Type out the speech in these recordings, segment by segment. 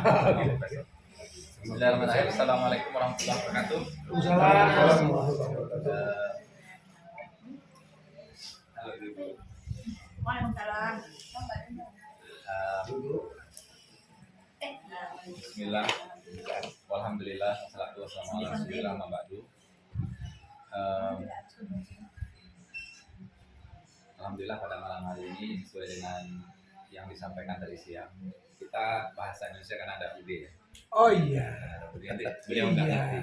Bismillahirrahmanirrahim. Assalamualaikum warahmatullahi wabarakatuh. Halo Ibu. Bismillah. Alhamdulillah. Wassalatu wassalamu ala Rasulillah ma ba'du. Alhamdulillah pada malam hari ini sesuai dengan yang disampaikan tadi siang, kita bahasa Indonesia kan ada UD ya. Oh iya. Beliau nggak ngerti.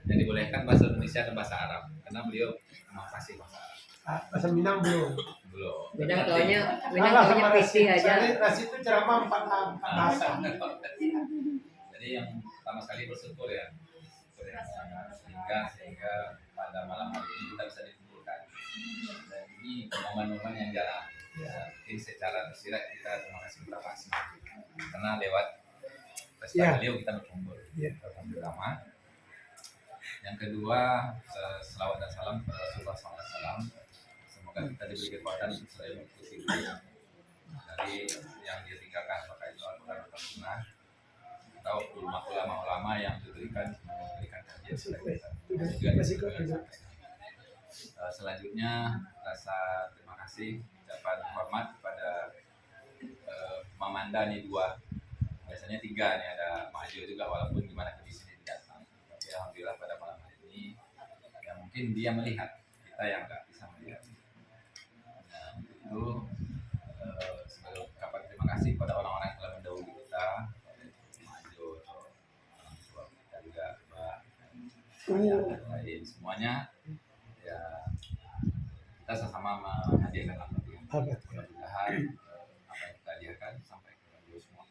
Dan dibolehkan bahasa Indonesia dan bahasa Arab karena beliau fasih bahasa Arab. Bahasa Minang belum. Belum. Minang taunya PC aja. Rasi itu ceramah empat bahasa. Jadi yang pertama sekali bersyukur ya, sehingga pada malam hari ini kita bisa dikumpulkan. Dan ini momen-momen yang jarang. Ya, mungkin secara tersirat kita terima kasih kepada Pak Asmi karena lewat pesta beliau kita berkumpul. Yang pertama. Yang kedua, selawat dan salam kepada Rasulullah SAW. Semoga kita diberi kekuatan untuk selalu mengikuti beliau dari yang dia tinggalkan, apakah itu Al-Quran atau Sunnah atau ulama-ulama yang memberikan kajian selanjutnya. Selanjutnya rasa terima kasih ucapan hormat kepada Mamanda nih 2, biasanya 3 nih, ada Majo juga walaupun gimana kondisinya tidak datang, tapi alhamdulillah pada malam hari ini ya mungkin dia melihat kita yang nggak bisa melihat. Nah itu sebagai ungkapan terima kasih kepada orang-orang yang telah mendahului kita, Majo atau orang tua kita juga, Mbak dan lain semuanya. Ya kita sama-sama menghadiahkan mudah-mudahan apa yang kita hadiahkan sampai ke beliau semua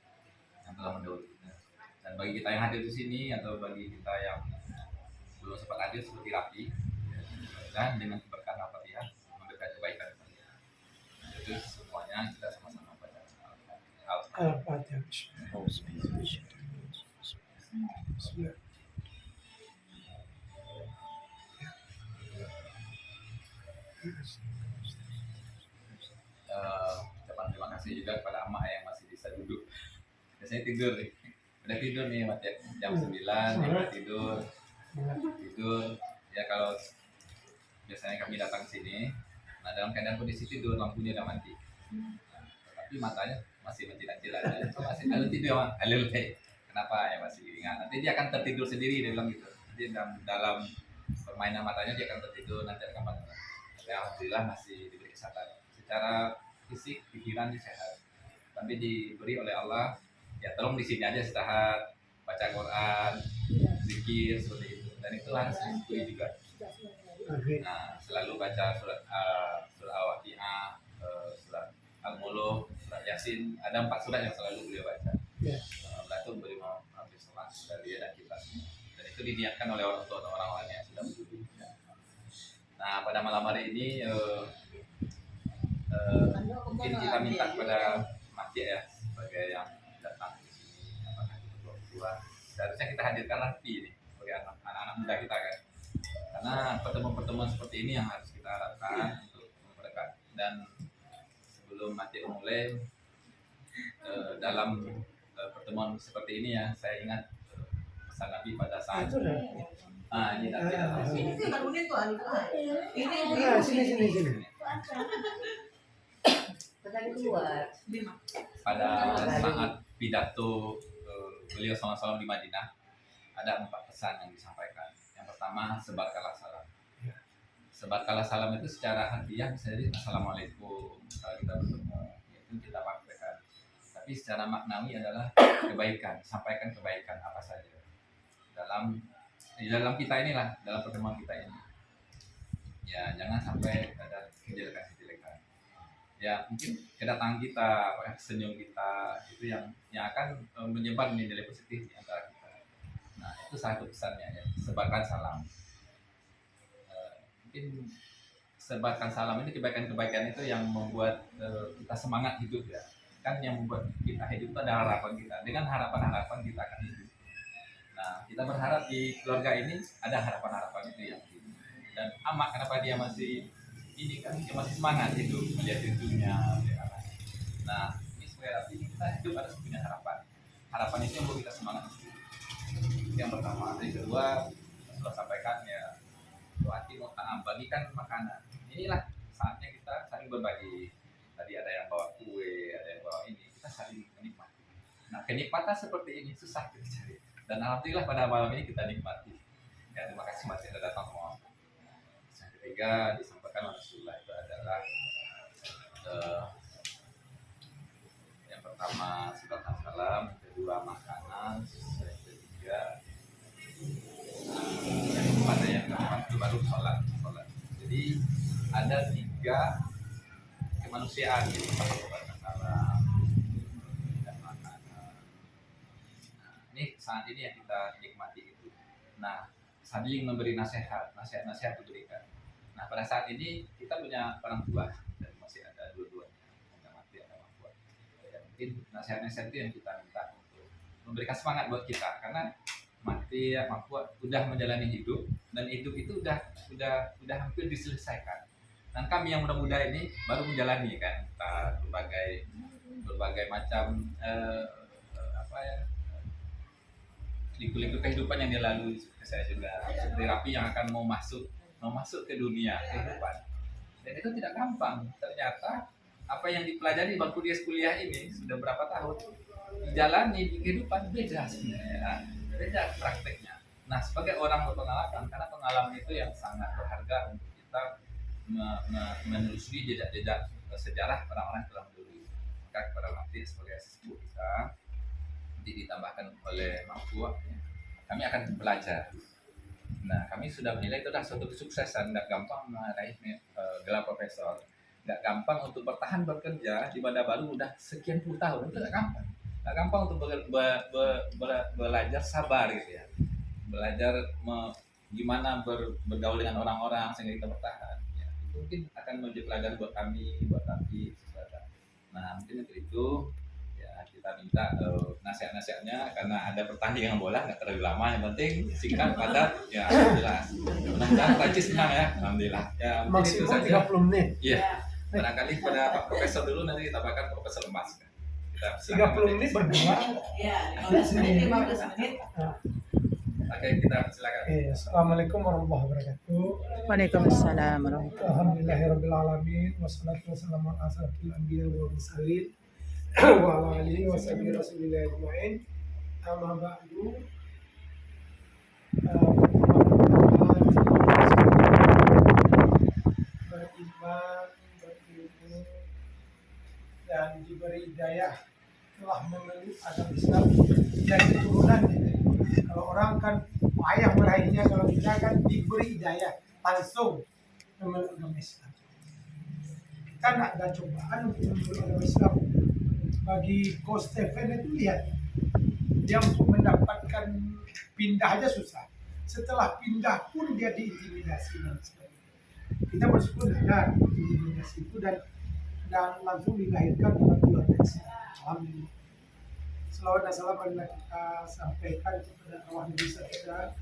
yang telah mendahului kita. Dan bagi kita yang hadir di sini atau bagi kita yang belum sempat hadir seperti Rapi, dan dengan keberkahan Al-Fatihah memberikan kebaikan kepada itu semuanya kita sama-sama pada Al-Fatihah. Ucapan terima kasih juga kepada Amak yang masih bisa duduk. Biasanya tidur nih, udah tidur nih Mat ya, jam 9 dia udah tidur ya. Kalau biasanya kami datang sini, nah dalam keadaan kondisi tidur, lampunya udah mati, tapi matanya masih mencilat-cilat, masih kalau tidur ya alil teh, kenapa ya masih ingat, nanti dia akan tertidur sendiri, dia bilang gitu. Jadi dalam permainan matanya dia akan tertidur, nanti akan bangun. Ya alhamdulillah masih diberi kesehatan secara fisik, pikiran sehat, tapi diberi oleh Allah ya, tolong di sini aja istirahat, baca Quran, zikir seperti itu, dan itu harus disyukuri juga. Nah selalu baca surat Al-Waqiah, surat Al-Muluk, surat Yasin, ada 4 surat yang selalu beliau baca. Allah itu memberi hampir sholat dari dia dan kita semua, dan itu diniatkan oleh orang tua atau orang-orang yang sudah menduduki. Nah pada malam hari ini mungkin kita minta kepada masjid ya, sebagai yang datang di sini, apakah itu tua, seharusnya kita hadirkan Rafi ini sebagai anak-anak muda kita kan, karena pertemuan-pertemuan seperti ini yang harus kita harapkan untuk memperdekat. Dan sebelum masjid mulai dalam pertemuan seperti ini ya, saya ingat pesan Nabi pada saat ini sini. Pada saat pidato beliau SAW di Madinah, ada 4 pesan yang disampaikan. Yang pertama, sebarkanlah salam. Sebarkanlah salam itu secara harfiah bisa jadi assalamualaikum, kalau kita bertemu itu kita pakaikan. Tapi secara maknawi adalah kebaikan, sampaikan kebaikan apa saja di dalam kita inilah, dalam pertemuan kita ini. Ya jangan sampai ada kejelekan. Ya mungkin kedatangan kita, senyum kita itu yang akan menyebar nilai positif di antara kita. Nah itu satu pesannya ya, sebarkan salam. Mungkin sebarkan salam ini, kebaikan-kebaikan itu yang membuat kita semangat hidup ya. Kan yang membuat kita hidup itu adalah harapan kita. Dengan harapan-harapan kita akan hidup. Nah kita berharap di keluarga ini ada harapan-harapan itu yang hidup. Dan Amak kenapa dia masih ini kan, dia masih semangat hidup, melihat hidupnya. Nah ini sebagai arti kita hidup harus punya harapan harapan itu yang buat kita semangat. Itu yang pertama. Yang kedua, sudah sampaikan ya, hati mau bagikan makanan. Inilah saatnya kita saling berbagi. Tadi ada yang bawa kue, ada yang bawa ini, kita saling menikmati. Nah, kenikmatan seperti ini susah kita cari. Dan alhamdulillah pada malam ini kita nikmati. Ya, terima kasih masih ada datang semua. Yang ketiga disampaikan oleh Rasulullah itu adalah yang pertama silakan salam, kedua makanan, yang ketiga yang keempat itu baru sholat. Jadi ada 3 kemanusiaan gitu, salam dan makanan. Nah, ini saat ini yang kita nikmati itu. Nah, saling memberi nasihat diberikan. Nah, pada saat ini kita punya orang tua dan masih ada dua-duanya, yang mati ada orang tua. Ya, mungkin nasihat-nasihat itu yang kita minta untuk memberikan semangat buat kita, karena mati ya mampu udah menjalani hidup, dan hidup itu udah hampir diselesaikan. Dan kami yang muda-muda ini baru menjalani kan berbagai macam liku-liku kehidupan yang dilalui. Saya juga seperti Rapi yang akan mau masuk ke dunia kehidupan, dan itu tidak gampang. Ternyata apa yang dipelajari bangku dia kuliah ini sudah berapa tahun dijalani di kehidupan beda sebenarnya, beda prakteknya. Nah, sebagai orang berpengalaman, karena pengalaman itu yang sangat berharga untuk kita menelusuri jejak-jejak sejarah orang-orang yang telah mendahului. Maka kepada Mati sebagai sesepuh kita, nanti ditambahkan oleh Mampu, kami akan belajar. Nah, kami sudah menilai itu adalah suatu kesuksesan. Nggak gampang meraih gelar profesor, nggak gampang untuk bertahan bekerja di Banda Baru udah sekian puluh tahun, itu nggak gampang untuk belajar sabar gitu ya, belajar gimana bergaul dengan orang-orang sehingga kita bertahan. Ya, itu mungkin akan menjadi pelajaran buat kami, buat Tapi, saudara. Nah, mungkin untuk itu ya kita minta nasihat-nasihatnya, karena ada pertandingan bola nggak terlalu lama, yang penting singkat padat. Ya, alhamdulillah. Mudah-mudahan Prancis menang ya, alhamdulillah. Ya, mungkin itu Maksimal saja. 30 menit. Iya. Barangkali pada Pak Profesor dulu, nanti ditambahkan Profesor Lemas. Kita 30 menit berdua. Ya, 15 menit, 15 menit. Oke, kita silakan. Assalamualaikum warahmatullahi wabarakatuh. Waalaikumsalam warahmatullahi Alhamdulillahirabbil alamin, wassalatu wassalamu ala asyrofil anbiya'i wal mursalin wa ala alihi wa sahbihi rasulillah ajmain. Amma ba'du. Beriman, berilmu, dan diberi hidayah telah memeluk agama Islam dan keturunan. Kalau orang kan payah meraihnya, kalau kita kan diberi hidayah langsung memeluk agama Islam. Kita nggak ada cobaan untuk memeluk agama Islam. Bagi Coach Stephen itu lihat, dia untuk mendapatkan pindah aja susah. Setelah pindah pun dia diintimidasi dan sebagainya. Kita bersyukur ada intimidasi itu dan langsung dilahirkan dalam keluarga Islam. Alhamdulillah. Selawat dan salam marilah kita sampaikan kepada arwah Nabi Sallallahu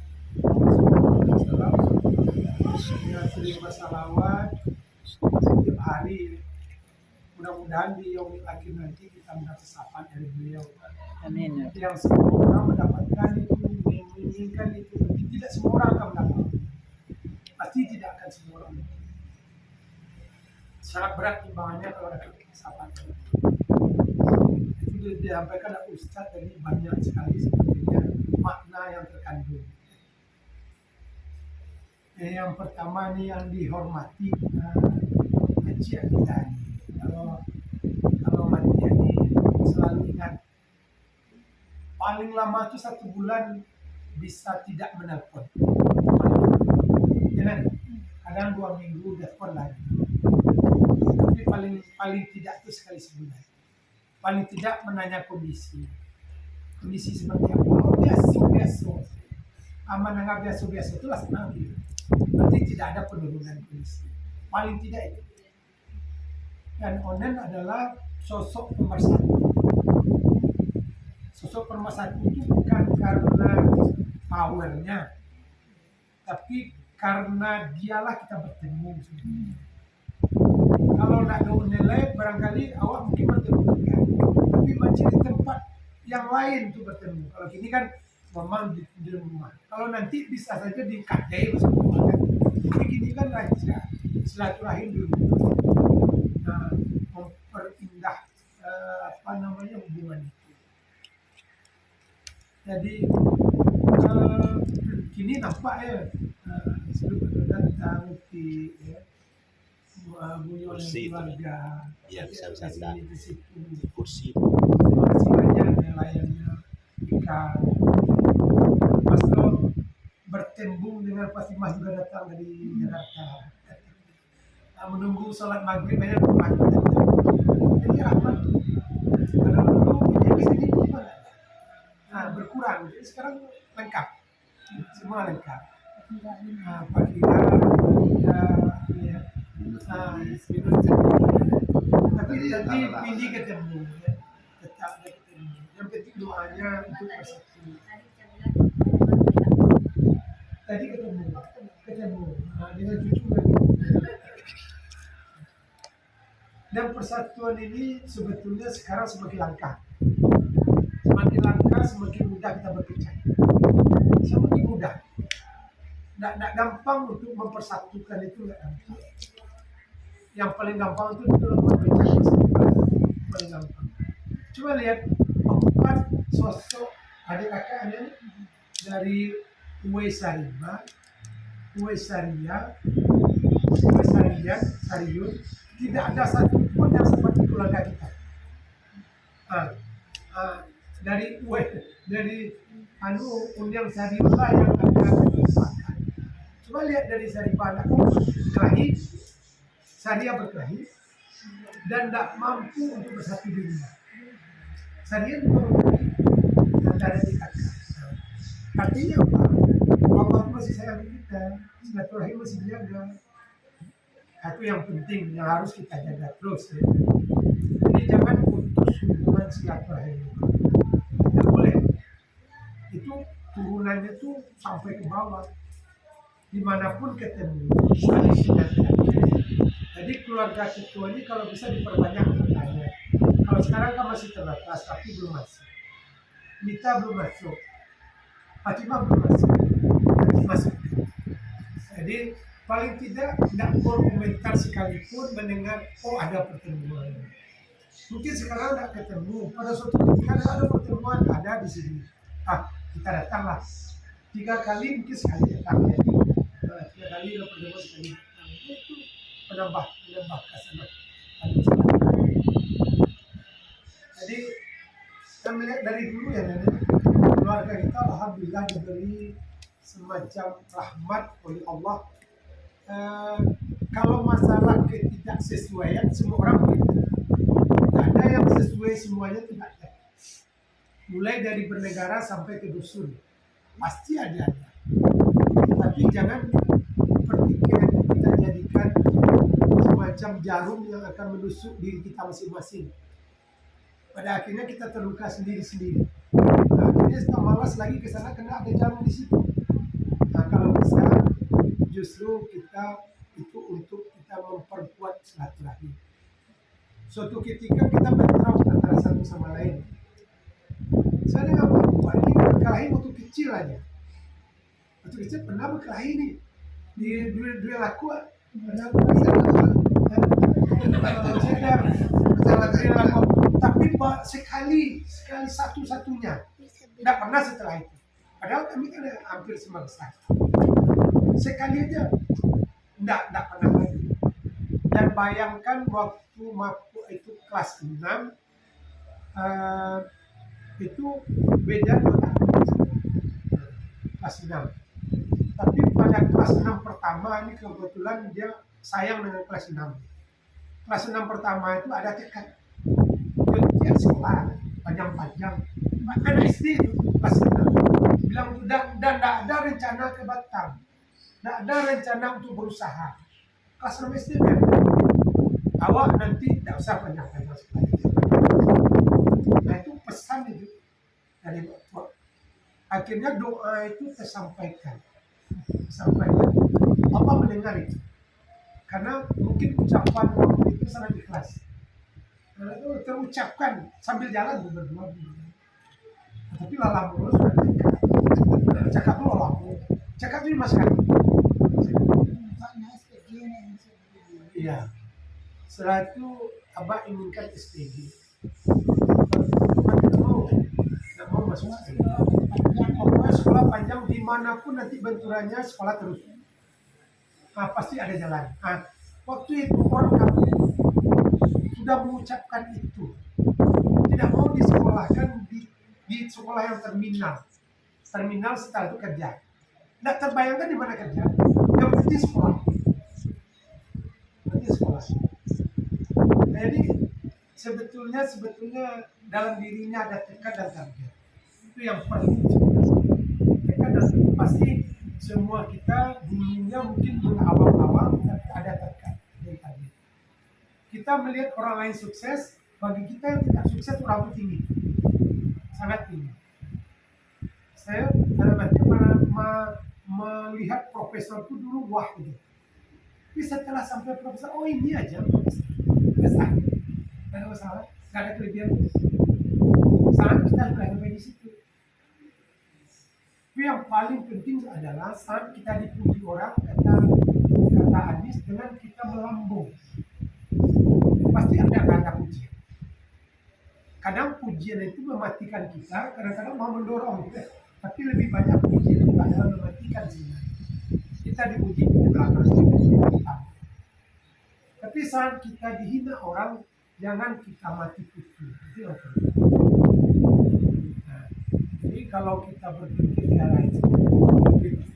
Alaihi Wasallam. Dengan sering bersalawat setiap hari. Mudah-mudahan di yaumil akhir nanti kita mendapat sapaan dari beliau. Amin. Yang semua orang mendapatkan itu, menginginkan itu, tapi tidak semua orang akan mendapat. Pasti tidak akan semua orang mendapat. Sangat berat timbangannya kalau ada sapaan. Itu disampaikan oleh Ustadz, tadi banyak sekali sebenarnya makna yang terkandung. Yang pertama nih yang dihormati Haji kita ini. Kalau mati ini selalu ingat, paling lama itu 1 bulan bisa tidak menelpon. Jangan, kadang 2 minggu telepon lagi. Tapi paling tidak itu sekali sebulan. Paling tidak menanya kondisi seperti apa. Oh, biasa. Aman nggak biasa itulah senang gitu. Berarti tidak ada penurunan kondisi. Paling tidak itu. Dan Onen adalah sosok nomor 1. Sosok nomor 1 itu bukan karena powernya, tapi karena dialah kita bertemu sebenarnya. Kalau tidak ada nilai, barangkali awak mungkin bertemu dengan, tapi mencari tempat yang lain tuh bertemu. Kalau gini kan memang di rumah. Kalau nanti bisa saja di kadai bersama kan. Jadi gini kan raja silaturahim di rumah. Nah, memperindah apa namanya hubungan itu. Jadi kini nampak ya sebelum datang di ya, bunyi oleh Kursi itu. keluarga. Iya, bisa Di bersandar. sini, di situ. Kursi. Terima kasih banyak nelayannya ikan. Mas Bro bertembung dengan pasti Mas juga datang dari Jakarta. Nah, menunggu sholat maghrib banyak rumah. Jadi rahmat. Kalau dulu ini di sini gimana? Nah, berkurang. Jadi sekarang lengkap. Semua lengkap. Nah, Pakira, ya. Nah, tapi Pindi ketemu ya. Tetap ketemu. Yang penting doanya untuk bersatu. Tadi ketemu. Nah, dengan cucu lagi. Dan persatuan ini sebetulnya sekarang semakin langka. Semakin langka, semakin mudah kita berpecah. Semakin mudah. Nggak gampang untuk mempersatukan itu nggak gampang. Yang paling gampang itu dalam berpecah. Paling gampang. Coba lihat empat sosok adik kakaknya dari Uwais Sarima, Uwais Saria, Uwais Sarian, Sariun, tidak ada satu pun yang seperti keluarga kita. Dari Unyang Sariun lah yang akan dipakai. Coba lihat dari Saripana berkelahi, Saria berkelahi dan tidak mampu untuk bersatu di rumah. Saria juga berkelahi dan tidak ada di kakak. Artinya apa? Allah itu masih sayang kita, silaturahim masih dijaga. Itu yang penting, yang harus kita jaga terus ya. Jadi jangan putus hubungan silaturahim. Tidak boleh. Itu turunannya tuh sampai ke bawah. Dimanapun ketemu, saling ingatkan. Jadi keluarga ketua ini kalau bisa diperbanyak katanya. Kalau sekarang kan masih terbatas, tapi belum masuk. Mita belum masuk. Fatimah belum masuk. Jadi paling tidak berkomentar sekalipun mendengar ada pertemuan. Mungkin sekarang tidak ketemu. Pada suatu ketika ada pertemuan ada di sini. Kita datanglah. 3 kali mungkin sekali datang ya. 3 kali ada pertemuan sekali. Itu menambah kesannya. Jadi kita melihat dari dulu ya nenek. Keluarga kita alhamdulillah diberi semacam rahmat oleh Allah. Kalau masalah ketidaksesuaian semua orang berbeda. Tidak ada yang sesuai semuanya, tidak ada. Mulai dari bernegara sampai ke dusun pasti ada. Tapi jangan pertikaian kita jadikan semacam jarum yang akan menusuk diri kita masing-masing. Pada akhirnya kita terluka sendiri-sendiri. Akhirnya setelah malas lagi ke sana kena ada jarum di situ. Nah, kalau bisa justru kita itu untuk kita memperkuat silaturahim. Suatu ketika kita bentrok antara satu sama lain. Saya nggak mau ini berkelahi waktu kecil aja. Waktu kecil pernah berkelahi nih di dua laku. Tapi sekali satu-satunya, tidak pernah setelah itu. Padahal kami kan hampir semangsa. Sekali aja, tidak pernah lagi. Dan bayangkan waktu itu kelas 6, itu beda 2 tahun. Kelas 6. Tapi pada kelas 6 pertama ini kebetulan dia sayang dengan kelas 6. Kelas 6 pertama itu ada tekad. Dia sekolah panjang-panjang. Bahkan SD itu kelas 6. Bilang dan tidak ada rencana ke Batam. Tidak ada rencana untuk berusaha. Kelas 6 SD kan. Awak nanti tidak usah panjang-panjang sekolah. Nah itu pesan itu dari Bapak. Akhirnya doa itu tersampaikan. Apa mendengar itu? Karena mungkin ucapan waktu itu sangat ikhlas. Karena itu terucapkan sambil jalan berdua. Tapi lalang mulu sudah cekak. Cekak tuh lalang. Cekak tuh mas kan? Iya. Setelah itu abah inginkan SPG. Abah tidak mau masuk SPG. Pokoknya sekolah panjang dimanapun nanti benturannya sekolah terus. Nah, pasti ada jalan. Nah, waktu itu orang kami sudah mengucapkan itu. Tidak mau disekolahkan di sekolah yang terminal. Terminal setelah itu kerja. Tidak terbayangkan di mana kerja. Yang penting sekolah. Penting sekolah. Jadi sebetulnya dalam dirinya ada tekad dan target. Itu yang paling tekad dan pasti semua kita dulunya mungkin awal-awal ada tekad dan target. Kita melihat orang lain sukses, bagi kita yang tidak sukses orang itu tinggi, sangat tinggi. Saya dalam arti melihat profesor itu dulu wah gitu. Tapi setelah sampai profesor, oh ini aja biasa, tidak ada masalah, tidak ada kelebihan. Saat kita sudah sampai di situ. Tapi yang paling penting adalah saat kita dipuji orang, kata Adis, dengan kita melambung. Pasti ada kata pujian. Kadang pujian itu mematikan kita, kadang-kadang mau mendorong kita. Tapi lebih banyak pujian itu adalah mematikan sebenarnya. Kita dipuji di belakang kita. Tapi saat kita dihina orang, jangan kita mati putih. Itu yang penting. Nah, jadi kalau kita berpikir jalan,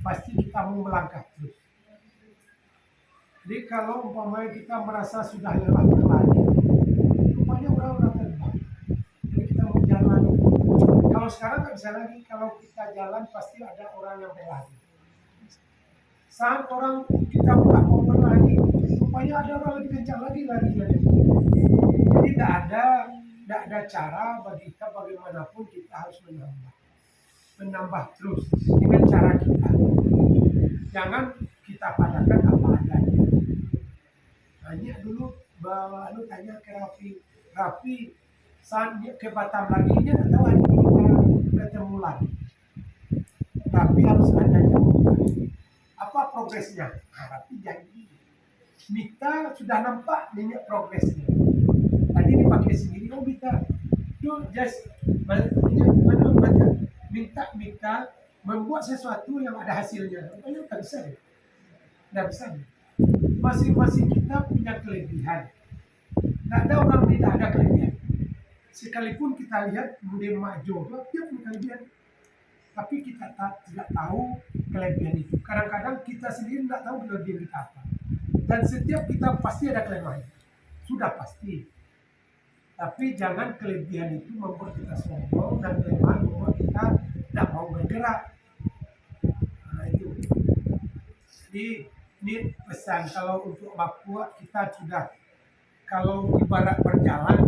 pasti kita mau melangkah terus. Jadi kalau umpamanya kita merasa sudah lelah berlari, rupanya orang terbang. Jadi kita mau jalan. Kalau sekarang nggak bisa lagi. Kalau kita jalan pasti ada orang yang berlari. Saat orang kita nggak mau berlari, rupanya ada orang lebih kencang lagi lari. Jadi tidak ada cara bagi kita bagaimanapun kita harus menambah terus dengan cara kita. Jangan kita padakan apa adanya. Tanya dulu bahwa tanya ke Rafi saat dia ke Batam lagi dia tidak tahu hari ini kita ketemu lagi. Tapi harus ada jawaban. Apa progresnya? Rafi janji. Mita sudah nampak lihat progresnya. Tadi dipakai sendiri, oh Mita, itu just minta membuat sesuatu yang ada hasilnya. Rupanya tak bisa deh. Tidak bisa deh. Masing-masing kita punya kelebihan. Tidak ada orang tidak ada kelebihan. Sekalipun kita lihat Bude Majo, dia punya kelebihan. Tapi kita tidak tahu kelebihan itu. Kadang-kadang kita sendiri tidak tahu kelebihan kita apa. Dan setiap kita pasti ada kelemahan. Sudah pasti. Tapi jangan kelebihan itu membuat kita sombong dan kelemahan membuat kita tidak mau bergerak. Nah itu. Jadi ini pesan kalau untuk Papua kita sudah kalau ibarat berjalan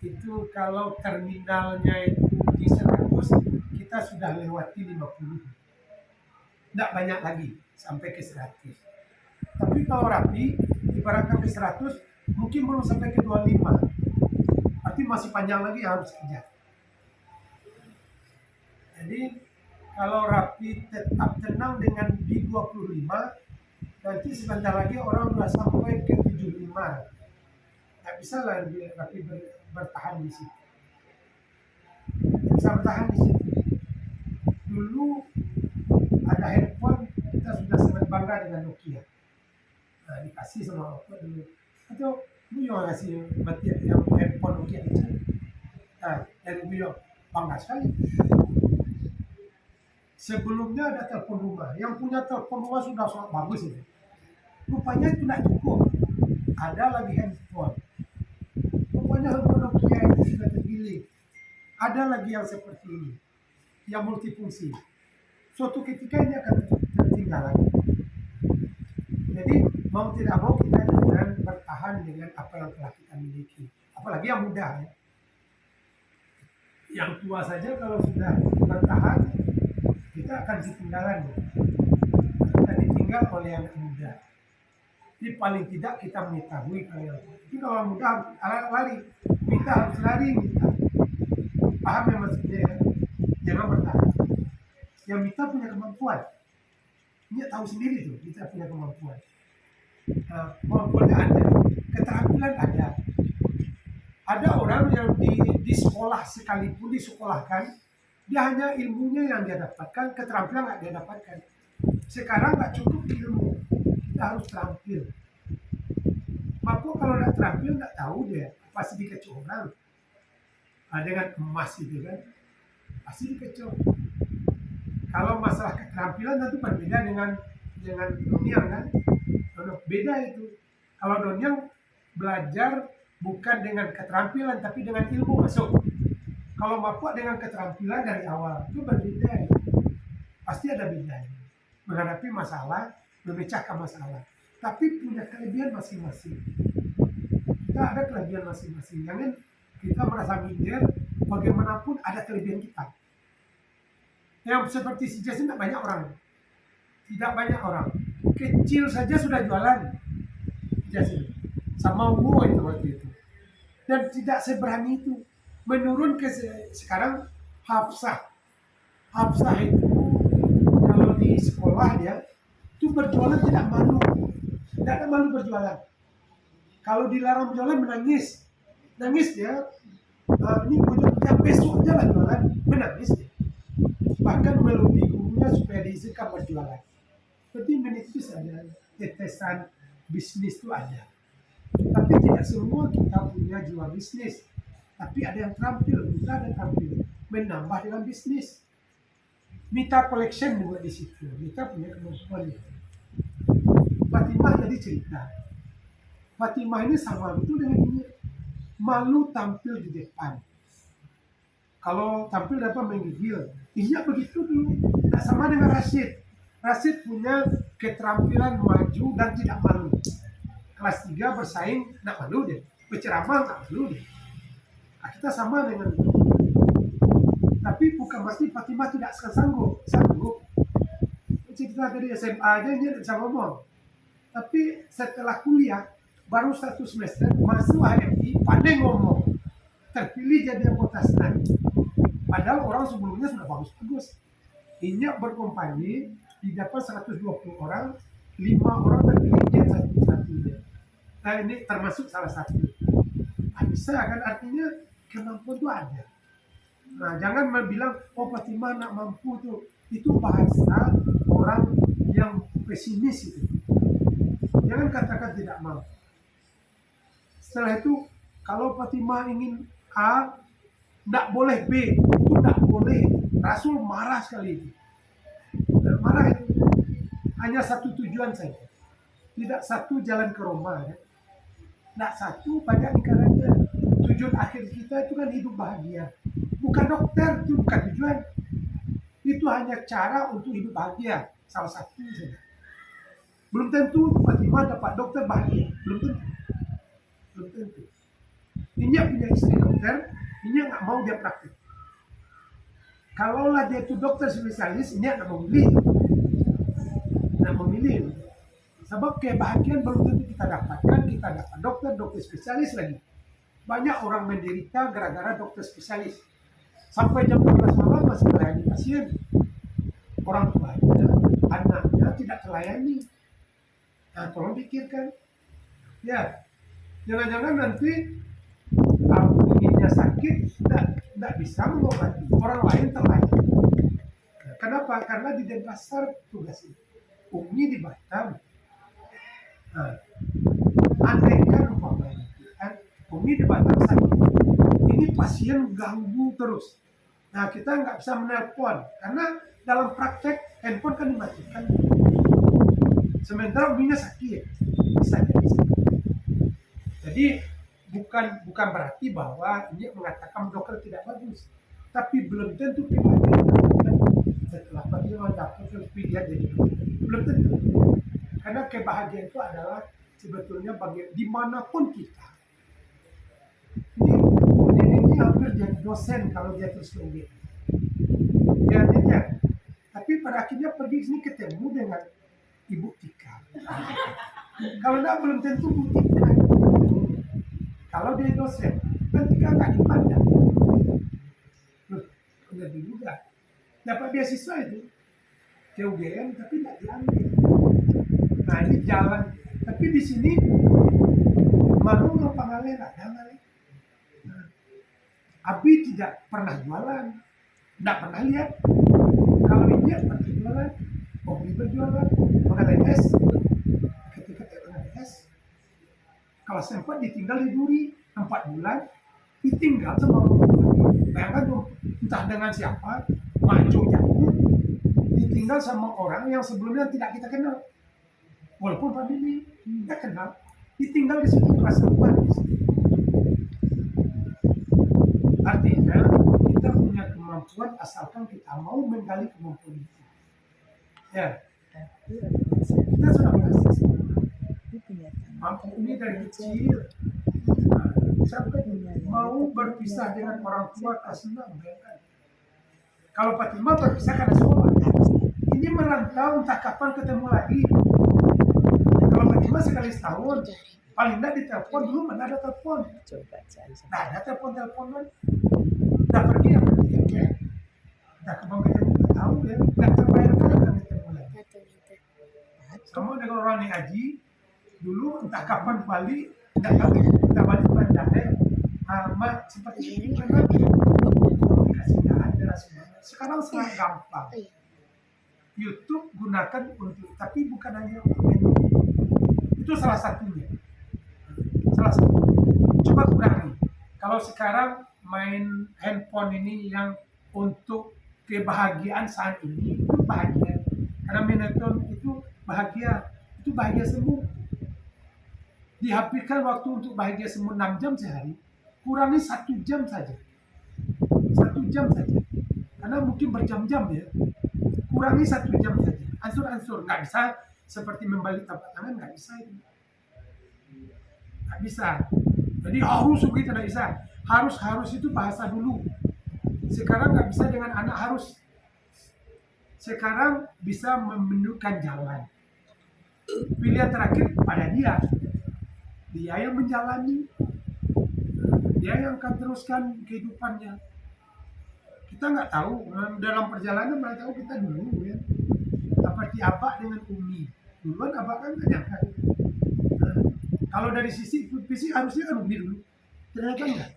itu kalau terminalnya itu di 100 kita sudah lewati 50. Tidak banyak lagi sampai ke 100. Tapi kalau Rapi ibaratkan ke 100 mungkin belum sampai ke 25. Berarti masih panjang lagi harus kejar. Jadi kalau Rapi tetap tenang dengan di 25, nanti sebentar lagi orang sudah sampai ke 75. Tidak bisa lah Rapi bertahan di situ. Bisa bertahan di situ. Dulu ada handphone, kita sudah sangat bangga dengan Nokia. Nah, dikasih sama apa dulu. Atau Beliau ngasih yang handphone Nokia itu. Nah, dari beliau bangga sekali. Sebelumnya ada telepon rumah. Yang punya telepon rumah sudah sangat bagus ini. Rupanya itu tidak cukup. Ada lagi handphone. Rupanya handphone Nokia itu sudah terpilih. Ada lagi yang seperti ini. Yang multifungsi. Suatu ketika ini akan tertinggal lagi. Jadi mau tidak mau kita jangan bertahan dengan apa yang telah kita miliki. Apalagi yang muda ya. Yang tua saja kalau sudah bertahan kita akan ketinggalan. Kita ditinggal oleh yang muda. Jadi paling tidak kita mengetahui kalau yang tua. Jadi kalau muda lari, kita harus lari kita. paham yang maksudnya ya. Jangan bertahan. Yang Mita punya kemampuan. Dia tahu sendiri tuh, kita punya kemampuan. Kemampuan ada, keterampilan ada. Ada orang yang di sekolah sekalipun disekolahkan, dia hanya ilmunya yang dia dapatkan, keterampilan nggak dia dapatkan. Sekarang nggak cukup ilmu, kita harus terampil. Maka kalau nggak terampil nggak tahu dia, pasti dikecoh orang. Dengan emas itu kan, pasti dikecoh. Kalau masalah keterampilan tentu berbeda dengan Doniang kan. Beda itu. Kalau Doniang belajar bukan dengan keterampilan tapi dengan ilmu masuk. Kalau Mapua dengan keterampilan dari awal itu berbeda. Pasti ada bedanya. Menghadapi masalah, memecahkan masalah. Tapi punya kelebihan masing-masing. Kita ada kelebihan masing-masing. Jangan kita merasa minder, bagaimanapun ada kelebihan kita. Yang seperti si Jason tidak banyak orang. Tidak banyak orang. Kecil saja sudah jualan. Jason. Sama Wo itu waktu itu. Dan tidak seberani itu. Menurun ke sekarang Hafsah. Hafsah itu kalau di sekolah dia itu berjualan tidak malu. Tidak ada malu berjualan. Kalau dilarang berjualan menangis. Nangis dia. Ini yang besok aja lah jualan. Menangis dia. Bahkan melobi gurunya supaya diizinkan berjualan. Jadi menipis ada tetesan bisnis itu ada. Tapi tidak semua kita punya jiwa bisnis. Tapi ada yang terampil, kita ada yang terampil menambah dengan bisnis. Mita collection juga di situ. Mita punya kemampuan itu. Fatimah tadi cerita. Fatimah ini sama betul dengan ini. Malu tampil di depan. Kalau tampil dapat menggigil. Iya begitu dulu. Nah, sama dengan Rashid. Rashid punya keterampilan maju dan tidak malu. Kelas 3 bersaing, tidak malu dia. Berceramah, tidak malu dia. Nah, kita sama dengan itu. Tapi bukan pasti Fatimah tidak sanggup. Sanggup. Cerita dari SMA aja dia tidak bisa ngomong. Tapi setelah kuliah, baru 1 semester, masuk HMI, pandai ngomong. Terpilih jadi anggota senat. Padahal orang sebelumnya sudah bagus-bagus. Ini berkompani, didapat 120 orang, 5 orang terpilih dia satu-satunya. Nah ini termasuk salah satu. Nah, bisa kan, artinya kemampuan itu ada. Nah jangan bilang, oh Fatimah nak mampu tuh. Itu bahasa orang yang pesimis itu. Jangan katakan tidak mampu. Setelah itu, kalau Fatimah ingin A, tidak boleh B, itu tidak boleh. Rasul marah sekali itu. Dan marah itu hanya satu tujuan saja. Tidak satu jalan ke Roma. Ya. Tidak satu banyak dikarenakan tujuan akhir kita itu kan hidup bahagia. Bukan dokter, itu bukan tujuan. Itu hanya cara untuk hidup bahagia. Salah satu saja. Belum tentu Fatimah dapat dokter bahagia. Belum tentu. Belum tentu. Ini punya istri dokter, ini nggak mau dia praktik. Kalaulah dia itu dokter spesialis, ini nggak mau milih. Nggak mau milih. Sebab kebahagiaan belum tentu kita dapatkan, kita dapat dokter spesialis lagi. Banyak orang menderita gara-gara dokter spesialis. Sampai jam 12 malam masih melayani pasien. Orang tuanya, anaknya tidak terlayani. Nah, tolong pikirkan. Ya, jangan-jangan nanti inginnya sakit, tidak bisa mengobati. Orang lain terlayani. Nah, kenapa? Karena di Denpasar tugas itu. Umi di Batam. Nah, andaikan umpamanya, Umi di Batam sakit. Ini pasien ganggu terus. Nah, kita nggak bisa menelpon karena dalam praktek handphone kan dimatikan. Sementara uminya sakit, bisa jadi. Jadi bukan berarti bahwa ini mengatakan dokter tidak bagus, tapi belum tentu kebahagiaan setelah bagaimana dapat dia jadi belum tentu. Karena kebahagiaan itu adalah sebetulnya dimanapun kita. Ini hampir jadi dosen kalau dia terus ngomong. Ya. Tapi pada akhirnya pergi sini ketemu dengan Ibu Tika. Kalau enggak belum tentu Bu Tika. Kalau dia dosen, kan Tika nggak dipandang. Begitu juga. Dapat beasiswa itu ke UGM tapi tidak diambil. Nah ini jalan. Tapi di sini mau pangalir ada nggak? Nah, Abi tidak pernah jualan, tidak pernah lihat. Kalau ini pernah jualan, Bobby berjualan, mengenai es, ketika es. Kalau sempat ditinggal di Duri 4 bulan, ditinggal sama orang. Bayangkan tuh, entah dengan siapa, maco jauh, ditinggal sama orang yang sebelumnya tidak kita kenal. Walaupun Pak Bibi tidak kenal, ditinggal di situ kelas 4. Artinya kita punya kemampuan asalkan kita mau menggali kemampuan itu. Ya, kita sudah berhasil. Mampu ini dari kecil. Sampai mau berpisah dengan orang tua tak senang, kan? Kalau Fatimah berpisah karena sekolah. Ini merantau entah kapan ketemu lagi. Kalau Fatimah sekali setahun, paling tidak ditelepon dulu, mana ada telepon. Nah, ada telepon-teleponan. Udah pergi ya, ya. Udah kebang ketemu, udah tahu ya. Udah terbayarkan akan ketemu lagi. Sama dengan orang yang haji, dulu entah kapan balik, tidak tahu. Kita balik pandai, seperti ini karena komunikasi tidak ada sebenarnya. Sekarang sangat gampang. YouTube gunakan untuk, tapi bukan hanya untuk menu. Itu salah satunya. Salah satu. Coba kurangi. Kalau sekarang main handphone ini yang untuk kebahagiaan saat ini itu bahagia. Karena menonton itu bahagia semua. Dihabiskan waktu untuk bahagia semua 6 jam sehari, kurangi 1 jam saja. 1 jam saja. Karena mungkin berjam-jam ya. Kurangi 1 jam saja. Ansur-ansur. Nggak bisa seperti membalik telapak tangan, nggak bisa itu. Nggak bisa. Jadi harus begitu, nggak bisa. Harus itu bahasa dulu. Sekarang nggak bisa dengan anak harus. Sekarang bisa menunjukkan jalan. Pilihan terakhir pada dia. Dia yang menjalani. Dia yang akan teruskan kehidupannya. Kita nggak tahu dalam perjalanan, nggak tahu kita dulu ya. Seperti Abah dengan Umi. Duluan Abah kan nggak nyangka. Nah, kalau dari sisi fisik harusnya kan Umi dulu. Ternyata enggak.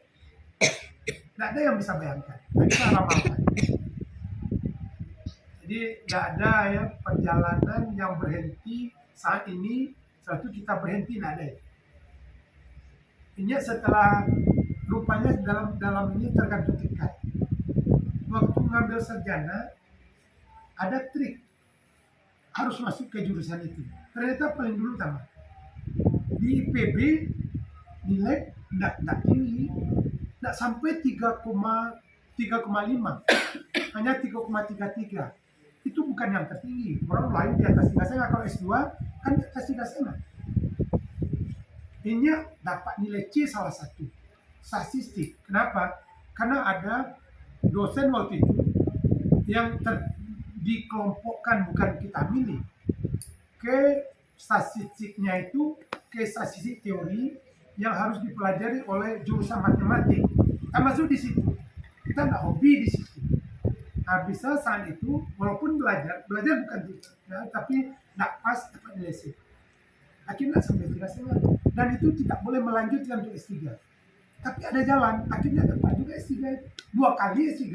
Nggak ada yang bisa bayangkan. Nggak bisa ramalkan. Jadi nggak ada ya perjalanan yang berhenti saat ini. Setelah itu kita berhenti, nggak ada ya. Ini setelah rupanya dalam ini tergantung tingkat. Waktu ngambil sarjana ada trik harus masuk ke jurusan itu. Ternyata paling dulu sama di IPB nilai tidak tinggi, tidak sampai 3,5, hanya 3,33. Itu bukan yang tertinggi. Orang lain di atas 3,5. Kalau S2 kan di atas 3,5. Ini dapat nilai C salah satu statistik. Kenapa? Karena ada dosen waktu itu yang dikelompokkan, bukan kita milih, ke statistiknya itu ke statistik teori yang harus dipelajari oleh jurusan matematik. Kita masuk di situ. Kita nggak hobi di situ. Nah, bisa saat itu walaupun belajar bukan itu, ya, tapi nggak pas dapat nilai C. Akhirnya sampai 3,5. Dan itu tidak boleh melanjutkan untuk S3. Tapi ada jalan, akhirnya dapat juga S3. 2 kali S3.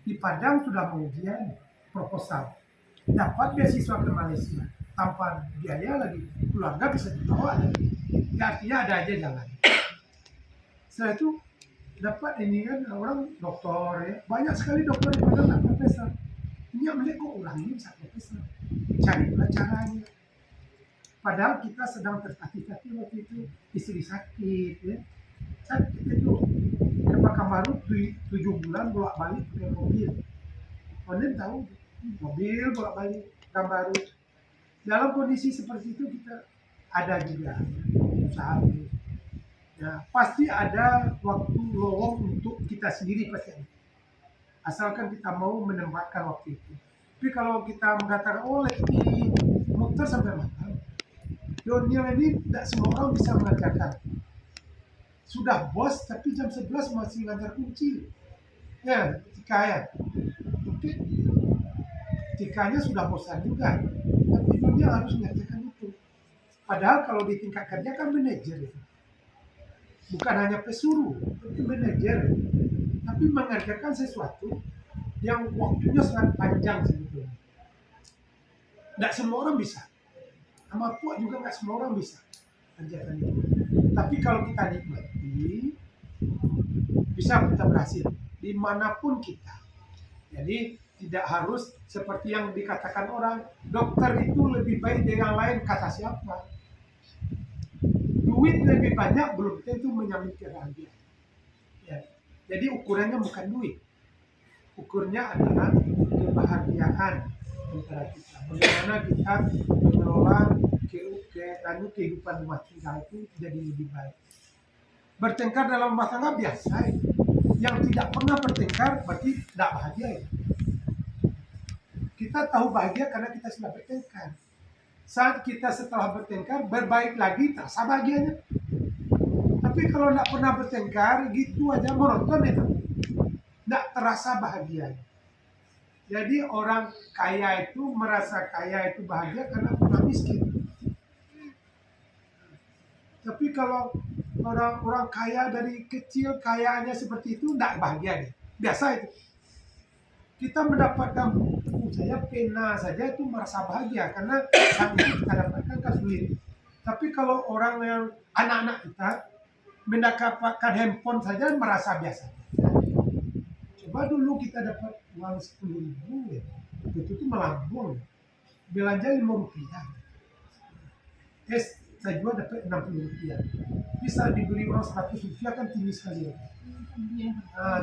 Di Padang sudah mau ujian proposal. Dapat beasiswa ke Malaysia. Tanpa biaya lagi. Keluarga bisa dibawa. Ya, artinya ada aja jalan. Setelah itu dapat ini kan orang doktor ya. Banyak sekali dokter yang padahal nggak profesor. Ini yang melihat kok orang ini bisa profesor. Cari pula caranya. Padahal kita sedang tertatih-tatih waktu itu, istri sakit ya. Sakit itu ke Pekanbaru 7 bulan bolak-balik pakai mobil. Kalian tahu mobil bolak-balik Pekanbaru. Dalam kondisi seperti itu kita ada juga usaha. Ya, pasti ada waktu lowong untuk kita sendiri pasti. Asalkan kita mau menempatkan waktu itu. Tapi kalau kita mengatakan letih muter sampai malam, dunia ini tidak semua orang bisa mengerjakan. Sudah bos tapi jam 11 masih ngajar kunci. Ya, ketika ya. Tapi ketikanya sudah bosan juga. Tapi dia harus mengerjakan itu. Padahal kalau di tingkat kerja kan manajer itu. Bukan hanya pesuruh, tapi manajer. Tapi mengerjakan sesuatu yang waktunya sangat panjang sebetulnya. Tidak semua orang bisa. Sama puak juga nggak semua orang bisa kerjakan itu. Tapi kalau kita nikmati, bisa kita berhasil dimanapun kita. Jadi tidak harus seperti yang dikatakan orang, dokter itu lebih baik dari yang lain, kata siapa? Duit lebih banyak belum tentu menjamin kebahagiaan. Ya. Jadi ukurannya bukan duit, ukurnya adalah kebahagiaan antara kita. Bagaimana kita mengelola kehidupan rumah tangga itu jadi lebih baik. Bertengkar dalam rumah tangga biasa. Yang tidak pernah bertengkar berarti tidak bahagia. Kita tahu bahagia karena kita sudah bertengkar. Saat kita setelah bertengkar berbaik lagi, terasa bahagianya. Tapi kalau tidak pernah bertengkar, gitu aja monoton itu, tidak terasa bahagia. Jadi orang kaya itu merasa kaya itu bahagia karena pernah miskin. Tapi kalau orang kaya dari kecil kayanya seperti itu, tidak bahagia deh. Biasa itu. Kita mendapatkan buku saja, pena saja itu merasa bahagia karena saat itu kita dapatkan kesulitan. Tapi kalau orang yang anak-anak kita mendapatkan handphone saja merasa biasa. Coba dulu kita dapat uang 10.000, ya. Itu tuh melambung. Belanja 5 rupiah. Saya jual dapat 60 rupiah. Bisa dibeli orang 100 rupiah kan tinggi sekali.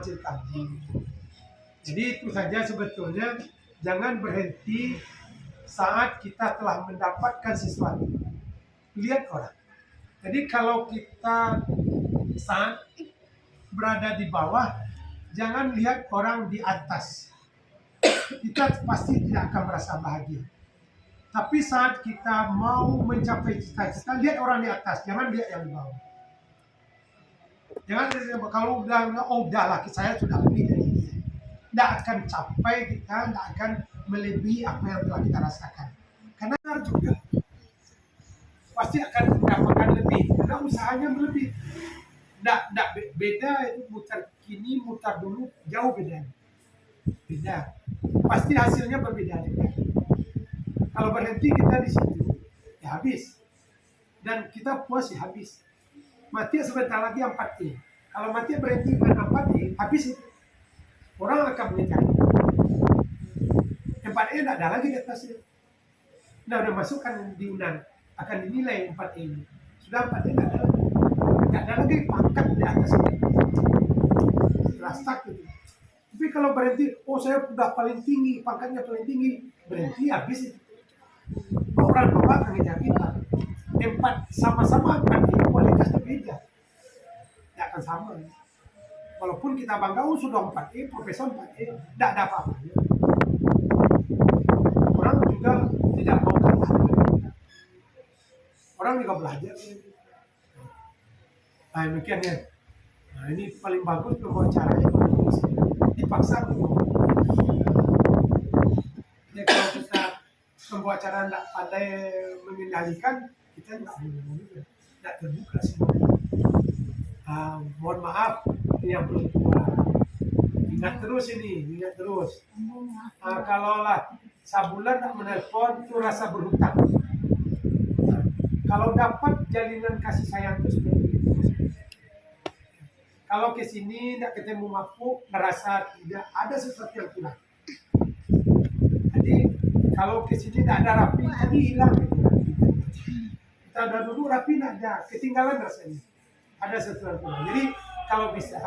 Cerita. Jadi itu saja sebetulnya, jangan berhenti saat kita telah mendapatkan sesuatu. Lihat orang. Jadi kalau kita saat berada di bawah, jangan lihat orang di atas. Kita pasti tidak akan merasa bahagia. Tapi saat kita mau mencapai cita-cita, lihat orang di atas, jangan lihat yang di bawah. Jangan kalau udahlah saya sudah lebih dari dia. Tidak akan capai kita, tidak akan melebihi apa yang telah kita rasakan. Karena juga pasti akan mendapatkan lebih, karena usahanya lebih. Tidak beda itu mutar kini, mutar dulu, jauh beda. Beda. Pasti hasilnya berbeda juga. Kalau berhenti kita di situ, ya habis. Dan kita puas ya habis. Mati sebentar lagi 4E. Kalau mati berhenti pada 4E, habis itu. Orang akan mengejar. 4E tidak ada lagi di atasnya. Nah, udah masukkan di undang, akan dinilai 4E ini. Sudah 4E tidak ada lagi. Tidak ada lagi pangkat di atas ini. Rastak gitu. Tapi kalau berhenti, saya sudah paling tinggi, pangkatnya paling tinggi, berhenti habis itu. Orang bawah akan ngejar kita. 4 sama-sama 4 ini kualitasnya beda. Tidak akan sama. Walaupun kita bangga, sudah 4E, profesor 4E, tidak ada apa-apanya. Orang juga tidak mau kalah. Orang juga belajar. Nah, demikian ya. Nah, ini paling bagus membawa caranya. Dipaksa tuh. Ya, kalau kita membawa cara tidak pandai mengendalikan, kita tidak boleh, tidak terbuka semua. Mohon maaf yang belum tua. Ingat terus ini, ingat terus. Kalau lah sebulan tak menelpon, itu rasa berhutang. Kalau dapat jalinan kasih sayang itu seperti itu. Kalau ke sini tidak ketemu mabuk, merasa tidak ada sesuatu yang kurang. Jadi kalau ke sini tidak ada rapi, tadi hilang. Kita udah dulu rapi tidak ada, ketinggalan rasanya. Ada sesuatu. Jadi kalau bisa